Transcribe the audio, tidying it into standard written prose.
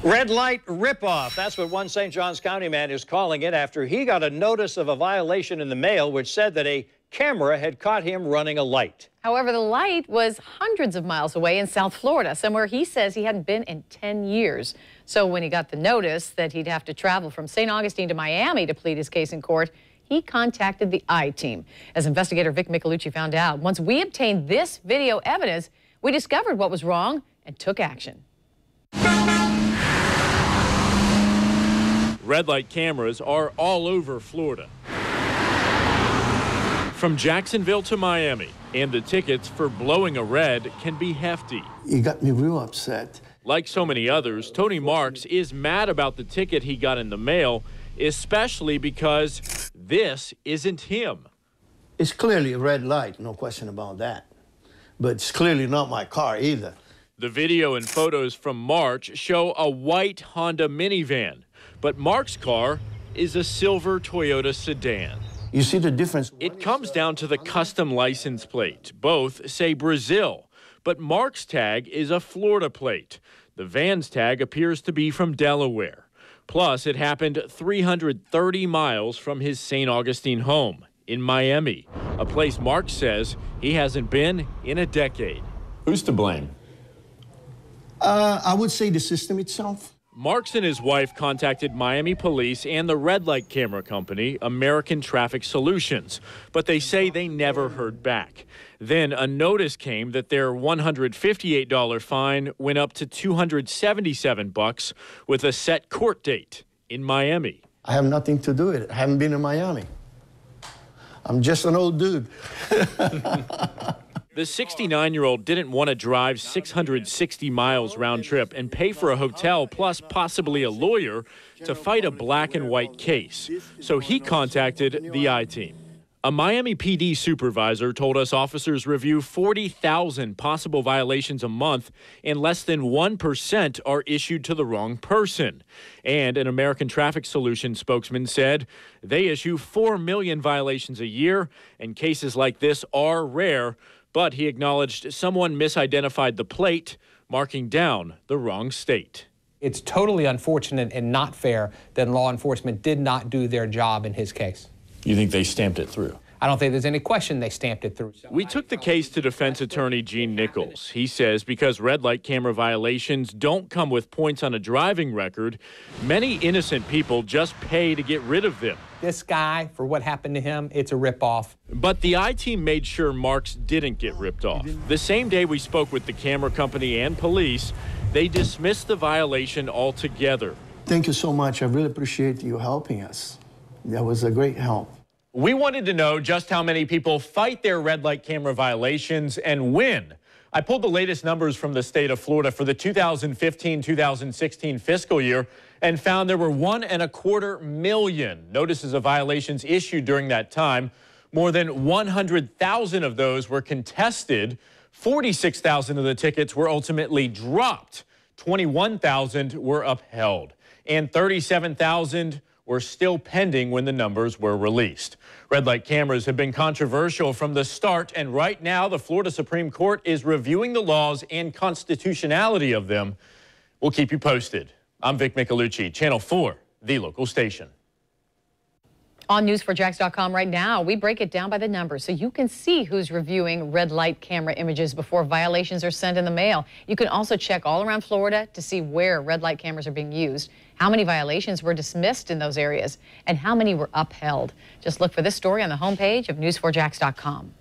Red light ripoff. That's what one St. Johns County man is calling it after he got a notice of a violation in the mail which said that a camera had caught him running a light. However, the light was hundreds of miles away in South Florida, somewhere he says he hadn't been in 10 years. So when he got the notice that he'd have to travel from St. Augustine to Miami to plead his case in court, he contacted the I-Team. As investigator Vic Micolucci found out, once we obtained this video evidence, we discovered what was wrong and took action. Red light cameras are all over Florida. From Jacksonville to Miami, and the tickets for blowing a red can be hefty. You got me real upset. Like so many others, Tony Marks is mad about the ticket he got in the mail, especially because this isn't him. It's clearly a red light, no question about that. But it's clearly not my car either. The video and photos from March show a white Honda minivan, but Mark's car is a silver Toyota sedan. You see the difference? It comes down to the custom license plate. Both say Brazil, but Mark's tag is a Florida plate. The van's tag appears to be from Delaware. Plus, it happened 330 miles from his St. Augustine home in Miami, a place Mark says he hasn't been in a decade. Who's to blame? I would say the system itself. Marks and his wife contacted Miami police and the red light camera company, American Traffic Solutions, but they say they never heard back. Then a notice came that their $158 fine went up to $277 with a set court date in Miami. I have nothing to do with it. I haven't been in Miami. I'm just an old dude. The 69-year-old didn't want to drive 660 miles round trip and pay for a hotel plus possibly a lawyer to fight a black and white case. So he contacted the I-Team. A Miami PD supervisor told us officers review 40,000 possible violations a month and less than 1% are issued to the wrong person. And an American Traffic Solutions spokesman said they issue 4 million violations a year and cases like this are rare. But he acknowledged someone misidentified the plate, marking down the wrong state. It's totally unfortunate and not fair that law enforcement did not do their job in his case. You think they stamped it through? I don't think there's any question they stamped it through. We took the case to defense attorney Gene Nichols. He says because red light camera violations don't come with points on a driving record, many innocent people just pay to get rid of them. This guy, for what happened to him, it's a ripoff. But the I-Team made sure Marks didn't get ripped off. The same day we spoke with the camera company and police, they dismissed the violation altogether. Thank you so much. I really appreciate you helping us. That was a great help. We wanted to know just how many people fight their red light camera violations and when. I pulled the latest numbers from the state of Florida for the 2015-2016 fiscal year and found there were 1.25 million notices of violations issued during that time. More than 100,000 of those were contested. 46,000 of the tickets were ultimately dropped. 21,000 were upheld. And 37,000 were still pending when the numbers were released. Red light cameras have been controversial from the start, and right now the Florida Supreme Court is reviewing the laws and constitutionality of them. We'll keep you posted. I'm Vic Micolucci, Channel 4, the local station. On News4Jax.com right now, we break it down by the numbers so you can see who's reviewing red light camera images before violations are sent in the mail. You can also check all around Florida to see where red light cameras are being used, how many violations were dismissed in those areas, and how many were upheld. Just look for this story on the homepage of News4Jax.com.